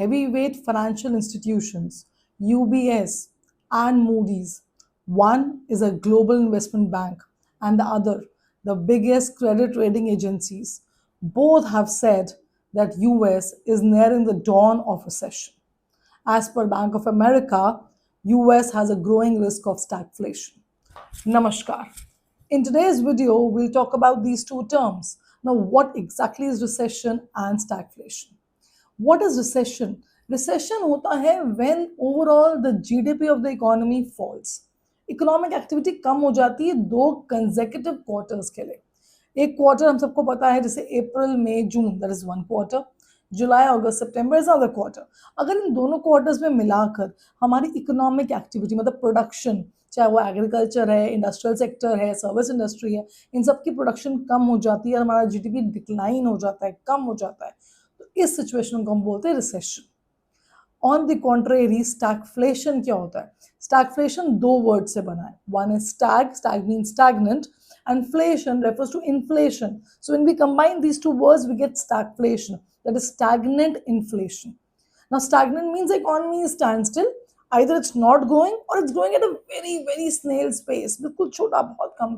heavyweight financial institutions, UBS and Moody's. One is a global investment bank, and the other, the biggest credit rating agencies. Both have said that US is nearing the dawn of recession. As per Bank of America, US has a growing risk of stagflation. Namaskar. In today's video, we'll talk about these two terms. Now, what exactly is recession and stagflation? What is recession? Recession होता है when overall the GDP of the economy falls. Economic activity कम हो जाती है दो consecutive quarters के लिए. एक quarter हम सबको पता है जैसे अप्रैल मई जून, दैट इज वन क्वार्टर. जुलाई अगस्त सितंबर इज अदर क्वार्टर. अगर इन दोनों क्वार्टर्स में मिलाकर हमारी इकोनॉमिक एक्टिविटी मतलब प्रोडक्शन, चाहे वो एग्रीकल्चर है, इंडस्ट्रियल सेक्टर है, सर्विस इंडस्ट्री है, इन सब की प्रोडक्शन कम हो जाती है, हमारा जीडीपी डिक्लाइन हो जाता है, कम हो जाता है, तो इस सिचुएशन को हम बोलते हैं recession. On the contrary stagflation क्या होता है? स्टैगफ्लेशन दो वर्ड से बना है. One is Stag, Stag mean stagnant, and inflation refers to inflation. So when we combine these two words, we get stagflation, that is stagnant inflation. Now stagnant means the economy is standstill, either it's not growing or it's growing at a very very snail's pace, बिल्कुल छोटा, बहुत कम.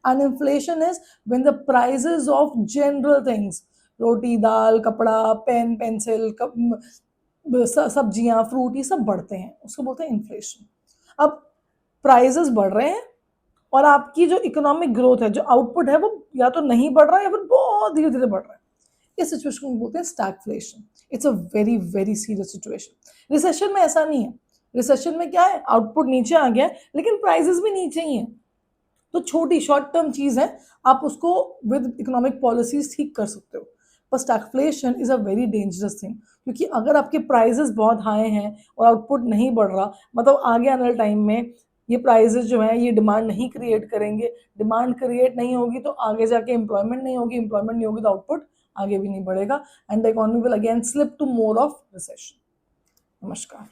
And inflation is when the prices of general things, roti dal kapda pen pencil सब्जियां fruit ये सब बढ़ते हैं, उसको बोलते हैं इन्फ्लेशन. अब प्राइसेस बढ़ रहे हैं और आपकी जो इकोनॉमिक ग्रोथ है, जो आउटपुट है, वो या तो नहीं बढ़ रहा है या फिर बहुत धीरे धीरे बढ़ रहा है. इस सिचुएशन को बोलते हैं stagflation. It's a very very serious situation. Recession में ऐसा नहीं है. रिसेशन में क्या है, आउटपुट नीचे आ गया है लेकिन प्राइसेस भी नीचे ही हैं. तो छोटी शॉर्ट टर्म चीज है, आप उसको विद इकोनॉमिक पॉलिसीज ठीक कर सकते हो. पर stagflation is a very dangerous thing, क्योंकि अगर आपके प्राइसेस बहुत हाई हैं और आउटपुट नहीं बढ़ रहा, मतलब आगे आने वाले टाइम में ये प्राइसेस जो है ये डिमांड नहीं क्रिएट करेंगे. डिमांड क्रिएट नहीं होगी तो आगे जाके एम्प्लॉयमेंट नहीं होगी, एम्प्लॉयमेंट नहीं होगी तो आउटपुट आगे भी नहीं बढ़ेगा, and the economy will again slip to more of recession. नमस्कार.